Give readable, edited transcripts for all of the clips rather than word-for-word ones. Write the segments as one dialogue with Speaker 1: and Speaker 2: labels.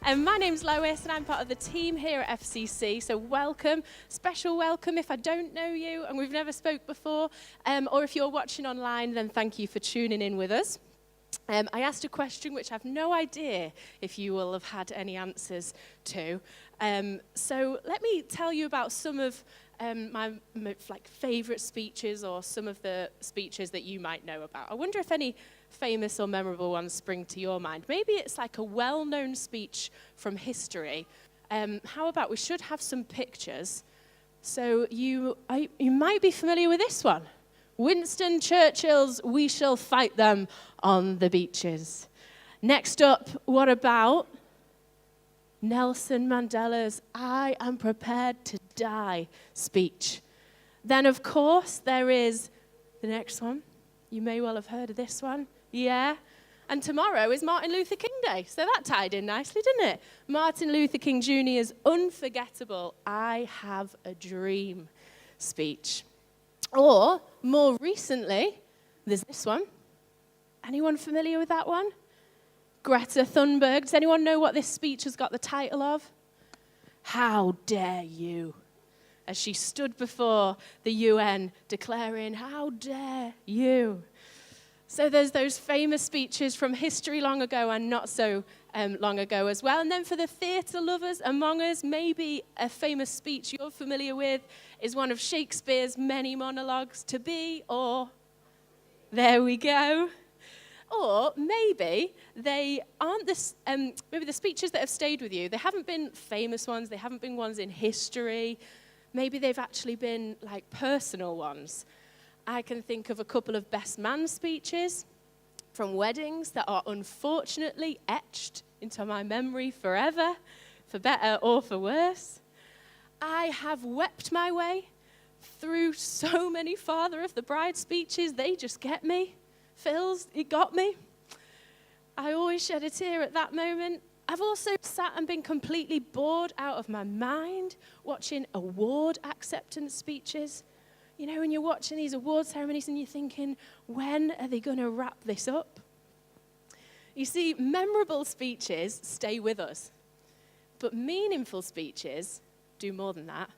Speaker 1: My name's Lois and I'm part of the team here at FCC, so welcome, special welcome if I don't know you and we've never spoke before, or if you're watching online, then thank you for tuning in with us. I asked a question which I've no idea if you will have had any answers to, so let me tell you about some of my favourite speeches or some of the speeches that you might know about. I wonder if any famous or memorable ones spring to your mind. Maybe it's like a well-known speech from history. How about we should have some pictures. So you might be familiar with this one. Winston Churchill's "We shall fight them on the beaches." Next up, what about Nelson Mandela's "I am prepared to die" speech? Then, of course, there is the next one. You may well have heard of this one. Yeah. And tomorrow is Martin Luther King Day, so that tied in nicely, didn't it? Martin Luther King Jr.'s unforgettable "I have a dream" speech. Or, more recently, there's this one. Anyone familiar with that one? Greta Thunberg. Does anyone know what this speech has got the title of? "How dare you?" As she stood before the UN declaring, "How dare you?" So there's those famous speeches from history long ago and not so long ago as well. And then for the theatre lovers among us, maybe a famous speech you're familiar with is one of Shakespeare's many monologues, "To be or..." There we go. Or maybe they aren't maybe the speeches that have stayed with you, they haven't been famous ones, they haven't been ones in history. Maybe they've actually been like personal ones. I can think of a couple of best man speeches from weddings that are unfortunately etched into my memory forever, for better or for worse. I have wept my way through so many Father of the Bride speeches. They just get me. Phil's, it got me. I always shed a tear at that moment. I've also sat and been completely bored out of my mind watching award acceptance speeches. You know, when you're watching these award ceremonies and you're thinking, when are they going to wrap this up? You see, memorable speeches stay with us, but meaningful speeches do more than that.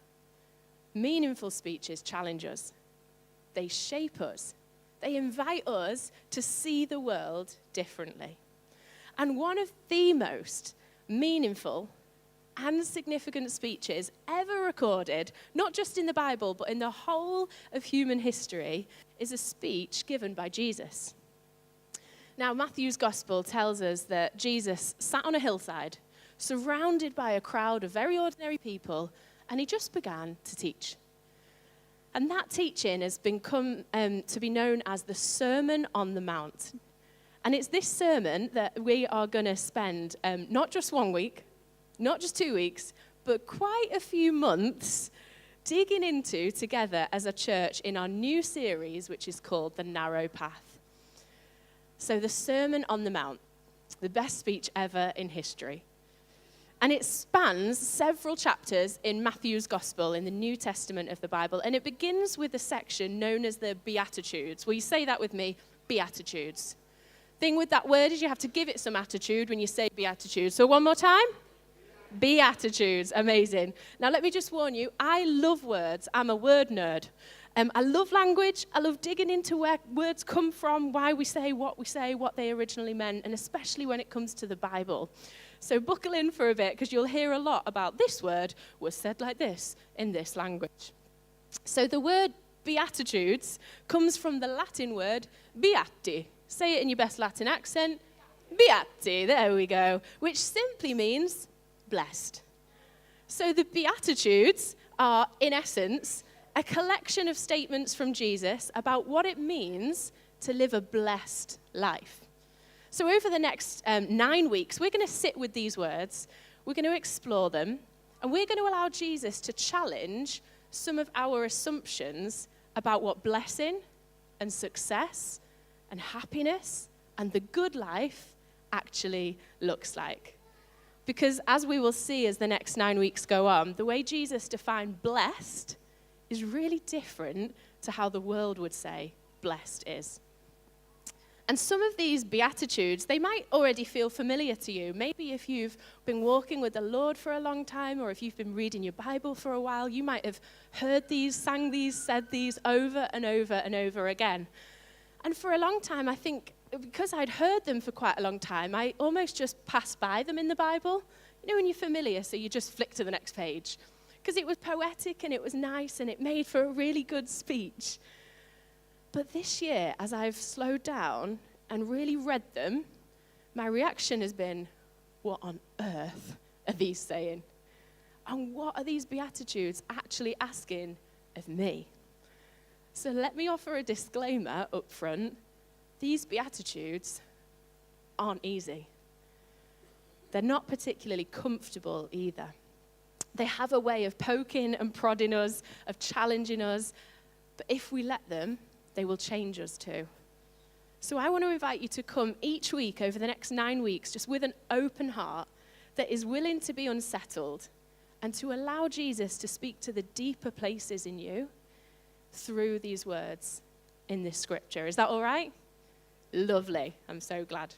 Speaker 1: Meaningful speeches challenge us. They shape us. They invite us to see the world differently. And one of the most meaningful and significant speeches ever recorded, not just in the Bible, but in the whole of human history, is a speech given by Jesus. Now, Matthew's gospel tells us that Jesus sat on a hillside, surrounded by a crowd of very ordinary people, and he just began to teach. And that teaching has come to be known as the Sermon on the Mount. And it's this sermon that we are going to spend not just 1 week, not just 2 weeks, but quite a few months digging into together as a church in our new series, which is called The Narrow Path. So the Sermon on the Mount, the best speech ever in history. And it spans several chapters in Matthew's Gospel in the New Testament of the Bible. And it begins with a section known as the Beatitudes. Will you say that with me? Beatitudes. Thing with that word is you have to give it some attitude when you say Beatitudes. So one more time. Beatitudes. Amazing. Now let me just warn you, I love words. I'm a word nerd. I love language. I love digging into where words come from, why we say, what they originally meant, and especially when it comes to the Bible. So buckle in for a bit because you'll hear a lot about this word was said like this in this language. So the word Beatitudes comes from the Latin word beati. Say it in your best Latin accent. Beati, there we go, which simply means blessed. So the Beatitudes are, in essence, a collection of statements from Jesus about what it means to live a blessed life. So over the next 9 weeks, we're going to sit with these words, we're going to explore them, and we're going to allow Jesus to challenge some of our assumptions about what blessing and success and happiness and the good life actually looks like. Because as we will see as the next 9 weeks go on, the way Jesus defined blessed is really different to how the world would say blessed is. And some of these Beatitudes, they might already feel familiar to you. Maybe if you've been walking with the Lord for a long time, or if you've been reading your Bible for a while, you might have heard these, sang these, said these over and over and over again. And for a long time, I think, because I'd heard them for quite a long time, I almost just passed by them in the Bible. You know when you're familiar, so you just flick to the next page. Because it was poetic and it was nice and it made for a really good speech. But this year, as I've slowed down and really read them, my reaction has been, what on earth are these saying? And what are these Beatitudes actually asking of me? So let me offer a disclaimer up front. These Beatitudes aren't easy. They're not particularly comfortable either. They have a way of poking and prodding us, of challenging us, but if we let them, they will change us too. So I want to invite you to come each week over the next 9 weeks just with an open heart that is willing to be unsettled and to allow Jesus to speak to the deeper places in you through these words in this scripture. Is that all right? Lovely. I'm so glad.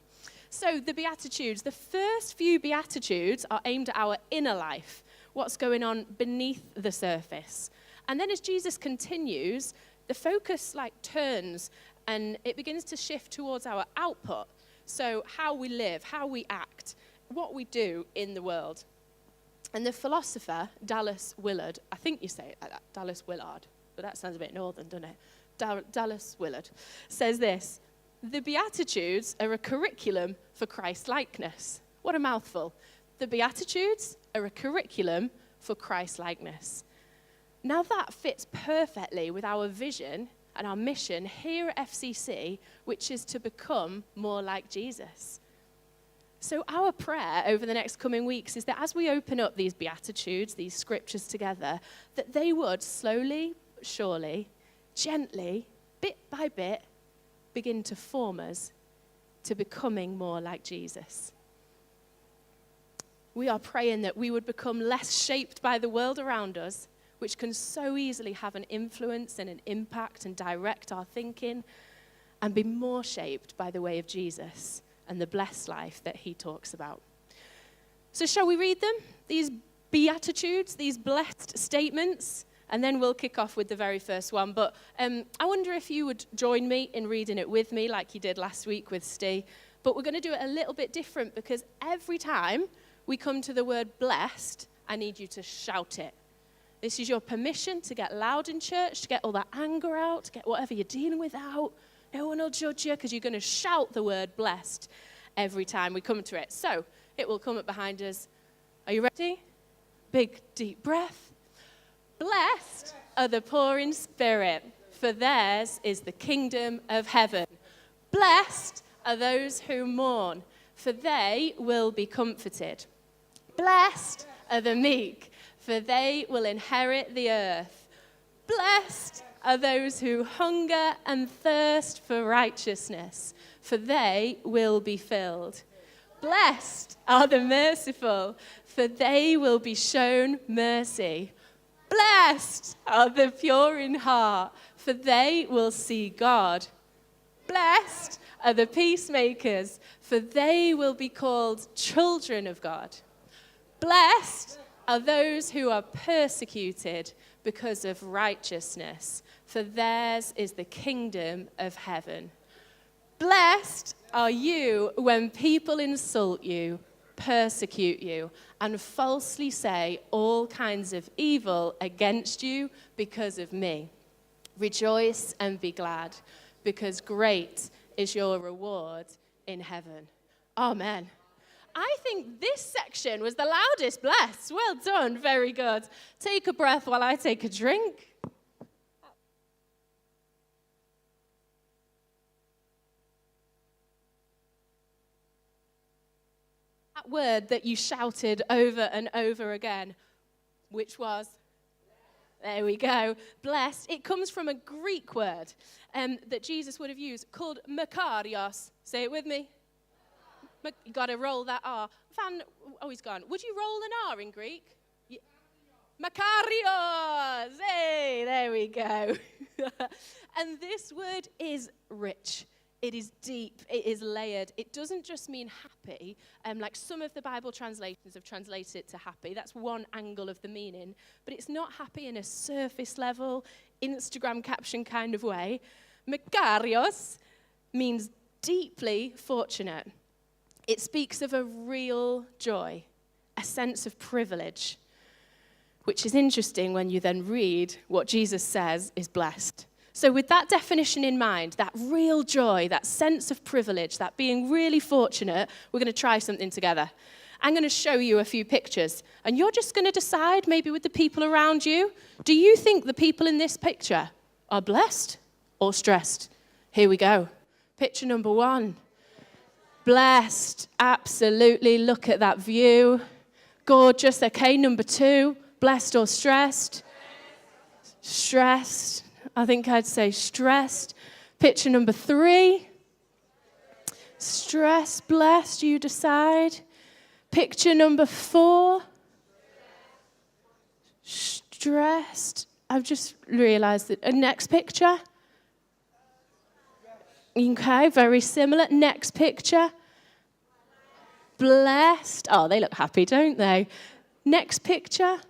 Speaker 1: So the Beatitudes, the first few Beatitudes are aimed at our inner life, what's going on beneath the surface. And then as Jesus continues, the focus turns and it begins to shift towards our output. So how we live, how we act, what we do in the world. And the philosopher, Dallas Willard, I think you say it like that, Dallas Willard, but that sounds a bit northern, doesn't it? Dallas Willard says this: the Beatitudes are a curriculum for Christ-likeness. What a mouthful. The Beatitudes are a curriculum for Christ-likeness. Now that fits perfectly with our vision and our mission here at FCC, which is to become more like Jesus. So our prayer over the next coming weeks is that as we open up these Beatitudes, these scriptures together, that they would slowly, surely, gently, bit by bit, begin to form us to becoming more like Jesus. We are praying that we would become less shaped by the world around us, which can so easily have an influence and an impact and direct our thinking, and be more shaped by the way of Jesus and the blessed life that he talks about. So shall we read them? These Beatitudes, these blessed statements, and then we'll kick off with the very first one. But I wonder if you would join me in reading it with me like you did last week with Steve. But we're going to do it a little bit different because every time we come to the word blessed, I need you to shout it. This is your permission to get loud in church, to get all that anger out, to get whatever you're dealing with out. No one will judge you because you're going to shout the word blessed every time we come to it. So it will come up behind us. Are you ready? Big, deep breath. Blessed are the poor in spirit, for theirs is the kingdom of heaven. Blessed are those who mourn, for they will be comforted. Blessed are the meek, for they will inherit the earth. Blessed are those who hunger and thirst for righteousness, for they will be filled. Blessed are the merciful, for they will be shown mercy. Blessed are the pure in heart, for they will see God. Blessed are the peacemakers, for they will be called children of God. Blessed are those who are persecuted because of righteousness, for theirs is the kingdom of heaven. Blessed are you when people insult you, persecute you, and falsely say all kinds of evil against you because of me. Rejoice and be glad, because great is your reward in heaven. Amen. I think this section was the loudest blessed. Well done, very good. Take a breath while I take a drink. That word that you shouted over and over again, which was, there we go, blessed. It comes from a Greek word that Jesus would have used called makarios. Say it with me. You got to roll that R. Van, oh, he's gone. Would you roll an R in Greek? Yeah. Makarios. Hey, there we go. And this word is rich. It is deep. It is layered. It doesn't just mean happy, like some of the Bible translations have translated it to happy. That's one angle of the meaning. But it's not happy in a surface level, Instagram caption kind of way. Makarios means deeply fortunate. It speaks of a real joy, a sense of privilege, which is interesting when you then read what Jesus says is blessed. So with that definition in mind, that real joy, that sense of privilege, that being really fortunate, we're going to try something together. I'm going to show you a few pictures, and you're just going to decide, maybe with the people around you, do you think the people in this picture are blessed or stressed? Here we go. Picture number 1. Blessed, absolutely. Look at that view. Gorgeous. Okay, number 2, blessed or stressed? Stressed. I think I'd say stressed. Picture number 3. Stressed, blessed, you decide. Picture number 4. Stressed. I've just realized that. Next picture. Okay, very similar. Next picture. Blessed. Oh, they look happy, don't they? Next picture.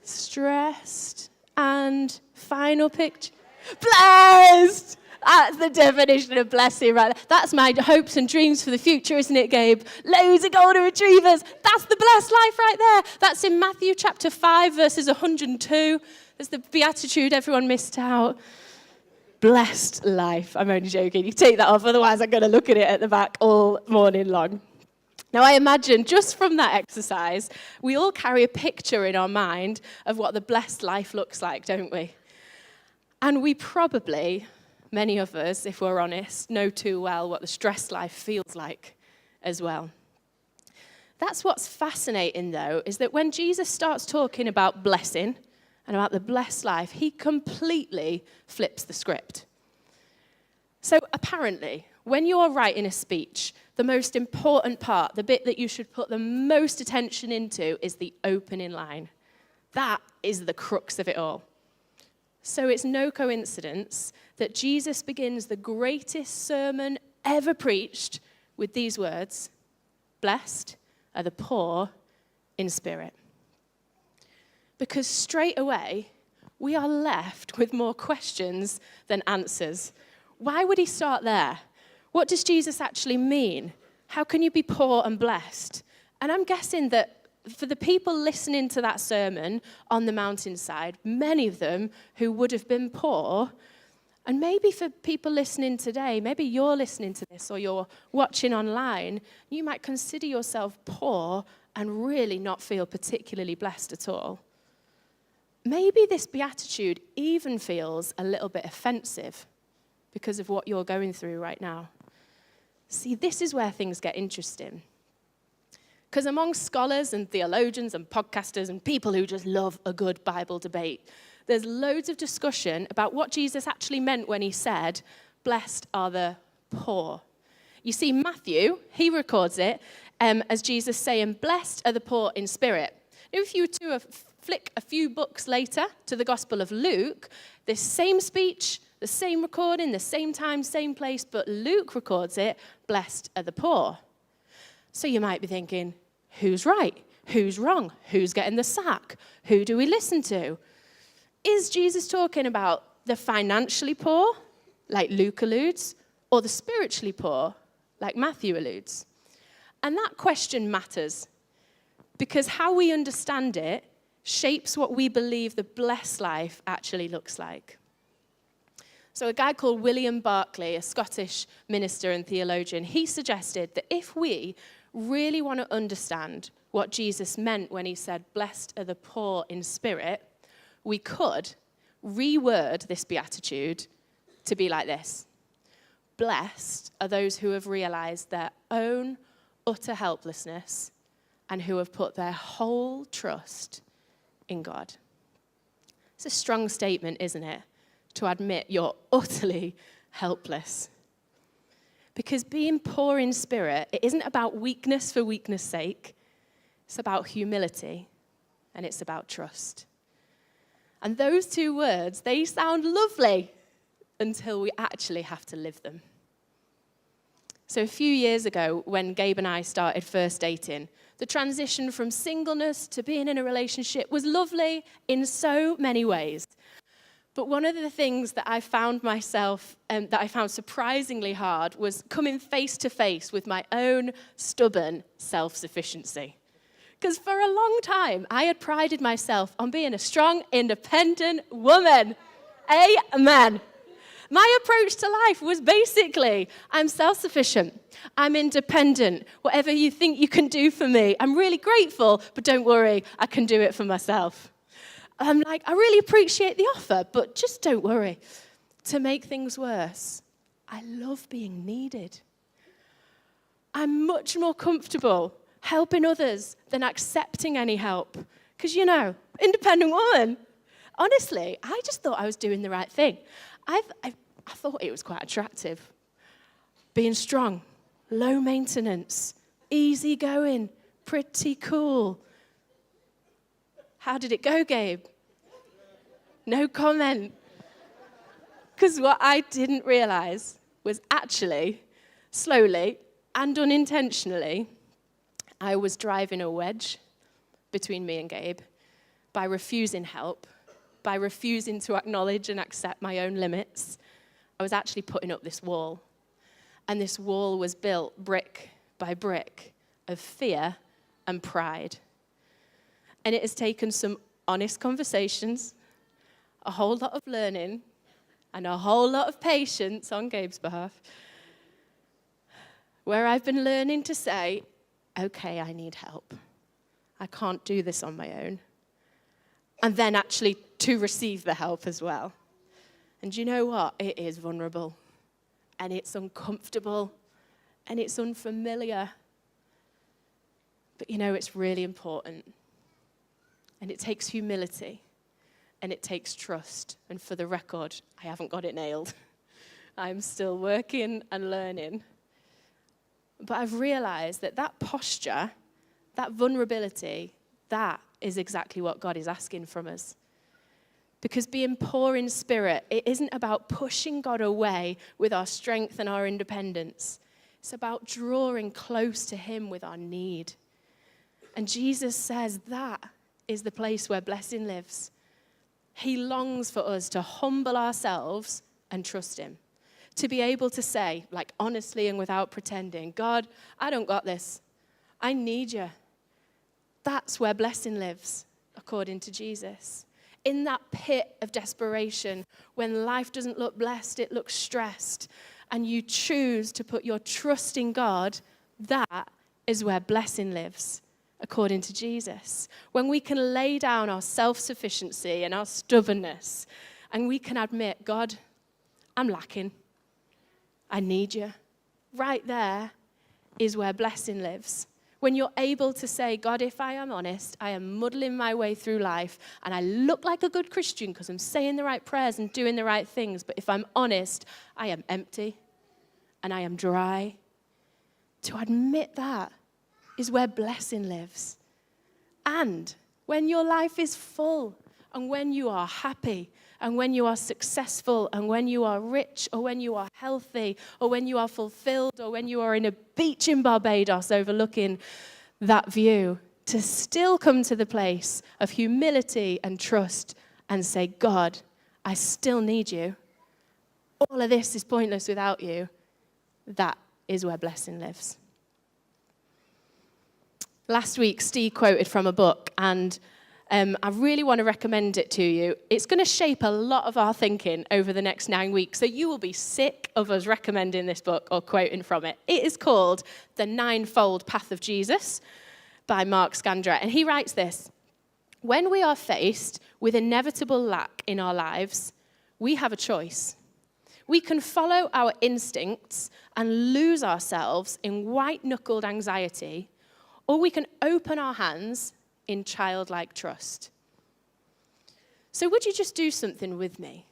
Speaker 1: Stressed. And final picture. Blessed! That's the definition of blessing, right? That's my hopes and dreams for the future, isn't it, Gabe? Loads of golden retrievers. That's the blessed life right there. That's in Matthew chapter 5, verses 102. There's the Beatitude everyone missed out. Blessed life. I'm only joking. You take that off, otherwise I'm going to look at it at the back all morning long. Now, I imagine just from that exercise, we all carry a picture in our mind of what the blessed life looks like, don't we? And we probably, many of us, if we're honest, know too well what the stressed life feels like as well. That's what's fascinating, though, is that when Jesus starts talking about blessing and about the blessed life, he completely flips the script. So apparently, when you're writing a speech, the most important part, the bit that you should put the most attention into, is the opening line. That is the crux of it all. So it's no coincidence that Jesus begins the greatest sermon ever preached with these words: blessed are the poor in spirit. Because straight away, we are left with more questions than answers. Why would he start there? What does Jesus actually mean? How can you be poor and blessed? And I'm guessing that for the people listening to that sermon on the mountainside, many of them who would have been poor, and maybe for people listening today, maybe you're listening to this or you're watching online, you might consider yourself poor and really not feel particularly blessed at all. Maybe this beatitude even feels a little bit offensive because of what you're going through right now. See, this is where things get interesting. Because among scholars and theologians and podcasters and people who just love a good Bible debate, there's loads of discussion about what Jesus actually meant when he said, blessed are the poor. You see, Matthew, he records it as Jesus saying, blessed are the poor in spirit. Now, if you were to flick a few books later to the Gospel of Luke, this same speech, the same recording, the same time, same place, but Luke records it, blessed are the poor. So you might be thinking, who's right? Who's wrong? Who's getting the sack? Who do we listen to? Is Jesus talking about the financially poor, like Luke alludes, or the spiritually poor, like Matthew alludes? And that question matters, because how we understand it shapes what we believe the blessed life actually looks like. So a guy called William Barclay, a Scottish minister and theologian, he suggested that if we really want to understand what Jesus meant when he said, blessed are the poor in spirit, we could reword this beatitude to be like this: blessed are those who have realized their own utter helplessness and who have put their whole trust in God. It's a strong statement, isn't it? To admit you're utterly helpless. Because being poor in spirit, it isn't about weakness for weakness' sake. It's about humility, and it's about trust. And those two words, they sound lovely. until we actually have to live them. So a few years ago, when Gabe and I started first dating, the transition from singleness to being in a relationship was lovely in so many ways. But one of the things that I found that I found surprisingly hard was coming face to face with my own stubborn self-sufficiency. Because for a long time, I had prided myself on being a strong, independent woman. Amen. My approach to life was basically, I'm self-sufficient, I'm independent, whatever you think you can do for me, I'm really grateful, but don't worry, I can do it for myself. I'm like, I really appreciate the offer, but just don't worry. To make things worse, I love being needed. I'm much more comfortable helping others than accepting any help. Because, independent woman. Honestly, I just thought I was doing the right thing. I thought it was quite attractive. Being strong, low maintenance, easy going, pretty cool. How did it go, Gabe? No comment. Because what I didn't realize was actually, slowly and unintentionally, I was driving a wedge between me and Gabe by refusing help, by refusing to acknowledge and accept my own limits. I was actually putting up this wall. And this wall was built brick by brick of fear and pride. And it has taken some honest conversations, a whole lot of learning, and a whole lot of patience on Gabe's behalf, where I've been learning to say, okay, I need help. I can't do this on my own. And then actually to receive the help as well. And you know what? It is vulnerable. And it's uncomfortable. And it's unfamiliar. But it's really important. And it takes humility. And it takes trust. And for the record, I haven't got it nailed. I'm still working and learning. But I've realized that posture, that vulnerability, that is exactly what God is asking from us. Because being poor in spirit, it isn't about pushing God away with our strength and our independence. It's about drawing close to him with our need. And Jesus says that is the place where blessing lives. He longs for us to humble ourselves and trust him. To be able to say, like honestly and without pretending, God, I don't got this. I need you. That's where blessing lives, according to Jesus. In that pit of desperation, when life doesn't look blessed, it looks stressed, and you choose to put your trust in God, that is where blessing lives, according to Jesus. When we can lay down our self-sufficiency and our stubbornness, and we can admit, God, I'm lacking. I need you. Right there is where blessing lives. When you're able to say, God, if I am honest, I am muddling my way through life, and I look like a good Christian because I'm saying the right prayers and doing the right things, but if I'm honest, I am empty and I am dry. To admit that is where blessing lives. And when your life is full, and when you are happy, and when you are successful, and when you are rich, or when you are healthy, or when you are fulfilled, or when you are in a beach in Barbados overlooking that view, to still come to the place of humility and trust and say, God, I still need you. All of this is pointless without you. That is where blessing lives. Last week, Steve quoted from a book, and I really want to recommend it to you. It's going to shape a lot of our thinking over the next 9 weeks, so you will be sick of us recommending this book or quoting from it. It is called The Ninefold Path of Jesus by Mark Scandrett, and he writes this: when we are faced with inevitable lack in our lives, we have a choice. We can follow our instincts and lose ourselves in white-knuckled anxiety, or we can open our hands in childlike trust. So would you just do something with me?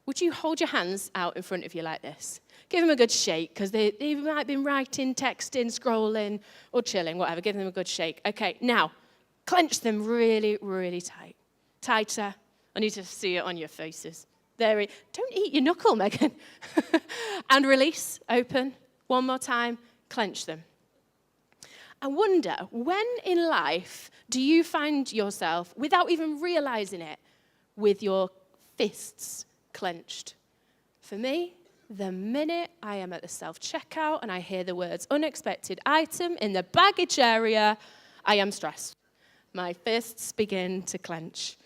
Speaker 1: Would you hold your hands out in front of you like this? Give them a good shake, because they might have been writing, texting, scrolling, or chilling, whatever. Give them a good shake. Okay, now, clench them really, really tight. Tighter. I need to see it on your faces. Don't eat your knuckle, Megan. And release, open. One more time, clench them. I wonder, when in life do you find yourself, without even realizing it, with your fists clenched? For me, the minute I am at the self-checkout and I hear the words unexpected item in the baggage area, I am stressed. My fists begin to clench.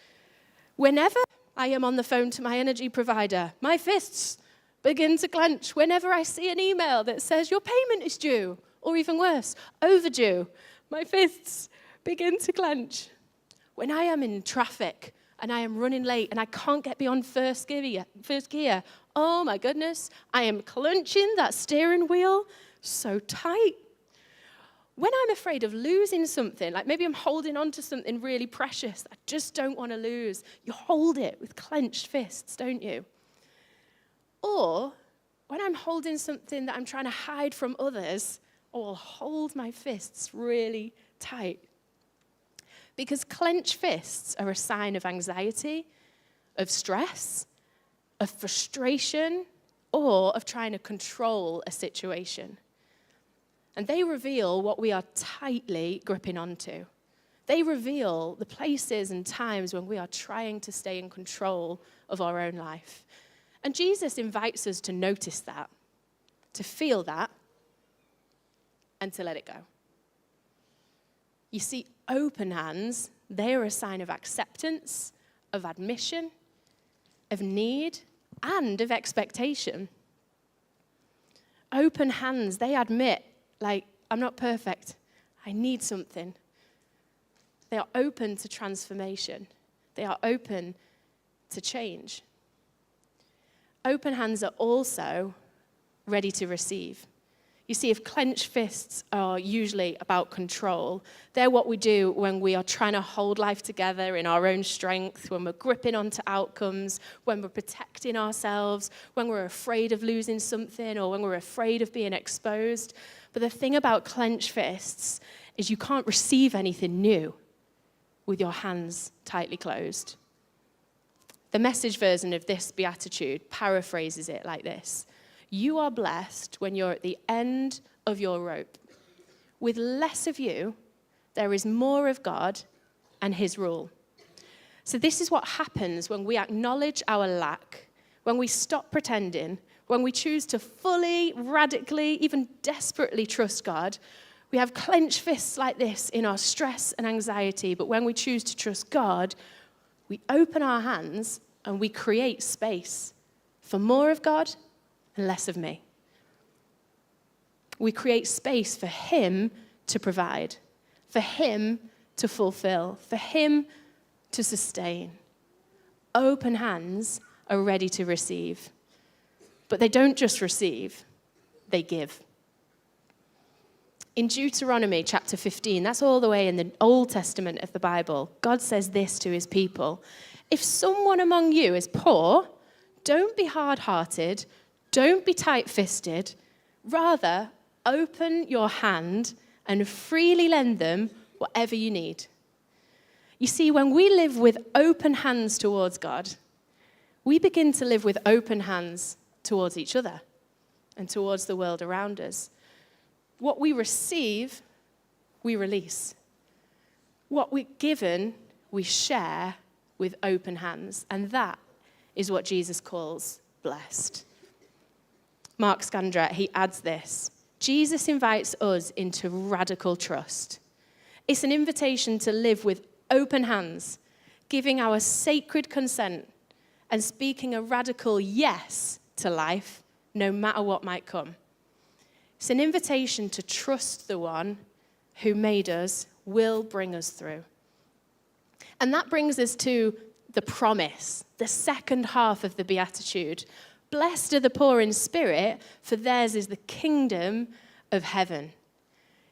Speaker 1: Whenever I am on the phone to my energy provider, my fists begin to clench. Whenever I see an email that says your payment is due, or even worse, overdue, my fists begin to clench. When I am in traffic and I am running late and I can't get beyond first gear, oh my goodness, I am clenching that steering wheel so tight. When I'm afraid of losing something, like maybe I'm holding on to something really precious I just don't want to lose, you hold it with clenched fists, don't you? Or when I'm holding something that I'm trying to hide from others, I'll hold my fists really tight. Because clenched fists are a sign of anxiety, of stress, of frustration, or of trying to control a situation. And they reveal what we are tightly gripping onto. They reveal the places and times when we are trying to stay in control of our own life. And Jesus invites us to notice that, to feel that, and to let it go. You see, open hands, they are a sign of acceptance, of admission, of need, and of expectation. Open hands, they admit, I'm not perfect. I need something. They are open to transformation. They are open to change. Open hands are also ready to receive. You see, if clenched fists are usually about control, they're what we do when we are trying to hold life together in our own strength, when we're gripping onto outcomes, when we're protecting ourselves, when we're afraid of losing something, or when we're afraid of being exposed. But the thing about clenched fists is you can't receive anything new with your hands tightly closed. The Message version of this Beatitude paraphrases it like this: you are blessed when you're at the end of your rope. With less of you, there is more of God and his rule. So this is what happens when we acknowledge our lack, when we stop pretending, when we choose to fully, radically, even desperately trust God. We have clenched fists like this in our stress and anxiety, but when we choose to trust God, we open our hands and we create space for more of God and less of me. We create space for him to provide, for him to fulfill, for him to sustain. Open hands are ready to receive. But they don't just receive, they give. In Deuteronomy chapter 15, that's all the way in the Old Testament of the Bible, God says this to his people: if someone among you is poor, don't be hard-hearted, don't be tight-fisted. Rather, open your hand and freely lend them whatever you need. You see, when we live with open hands towards God, we begin to live with open hands towards each other and towards the world around us. What we receive, we release. What we're given, we share with open hands. And that is what Jesus calls blessed. Mark Scandrett, he adds this: Jesus invites us into radical trust. It's an invitation to live with open hands, giving our sacred consent and speaking a radical yes to life, no matter what might come. It's an invitation to trust the one who made us will bring us through. And that brings us to the promise, the second half of the Beatitude. Blessed are the poor in spirit, for theirs is the kingdom of heaven.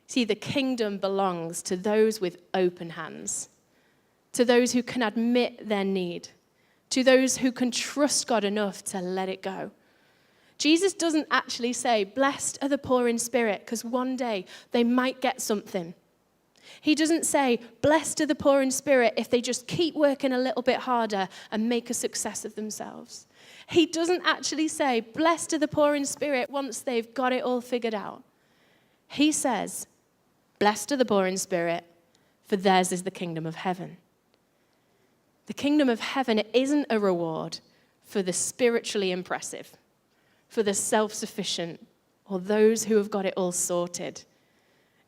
Speaker 1: See, the kingdom belongs to those with open hands, to those who can admit their need, to those who can trust God enough to let it go. Jesus doesn't actually say, blessed are the poor in spirit, because one day they might get something. He doesn't say, blessed are the poor in spirit if they just keep working a little bit harder and make a success of themselves. He doesn't actually say, blessed are the poor in spirit once they've got it all figured out. He says, blessed are the poor in spirit, for theirs is the kingdom of heaven. The kingdom of heaven isn't a reward for the spiritually impressive, for the self-sufficient, or those who have got it all sorted.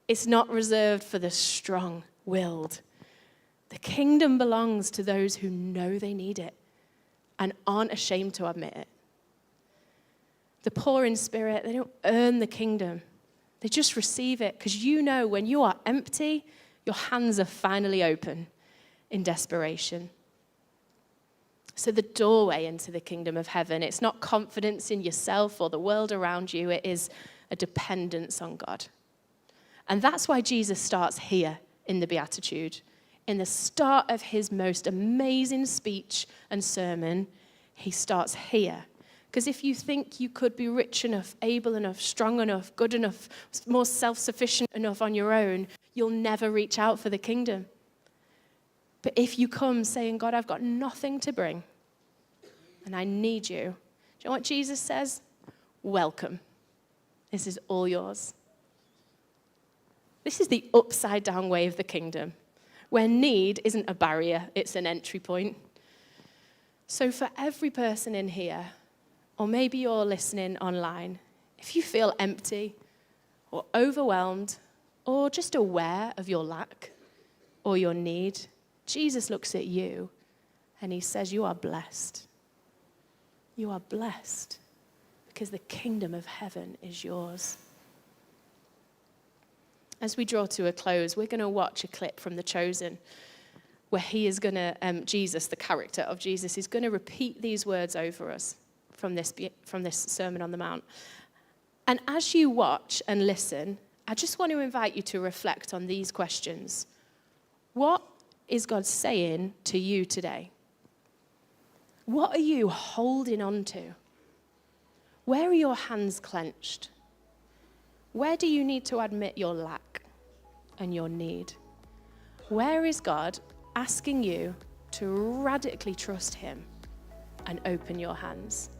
Speaker 1: It's not reserved for the strong-willed. The kingdom belongs to those who know they need it and aren't ashamed to admit it. The poor in spirit, they don't earn the kingdom. They just receive it because you know when you are empty, your hands are finally open in desperation. So the doorway into the kingdom of heaven, it's not confidence in yourself or the world around you. It is a dependence on God. And that's why Jesus starts here in the Beatitude. In the start of his most amazing speech and sermon, he starts here. Because if you think you could be rich enough, able enough, strong enough, good enough, more self-sufficient enough on your own, you'll never reach out for the kingdom. But if you come saying, God, I've got nothing to bring, and I need you, do you know what Jesus says? Welcome. This is all yours. This is the upside down way of the kingdom, where need isn't a barrier, it's an entry point. So for every person in here, or maybe you're listening online, if you feel empty or overwhelmed or just aware of your lack or your need, Jesus looks at you and he says, you are blessed. You are blessed because the kingdom of heaven is yours. As we draw to a close, we're going to watch a clip from The Chosen where he is going to, Jesus, the character of Jesus, is going to repeat these words over us from this Sermon on the Mount. And as you watch and listen, I just want to invite you to reflect on these questions. What is God saying to you today? What are you holding on to? Where are your hands clenched? Where do you need to admit your lack and your need? Where is God asking you to radically trust him and open your hands?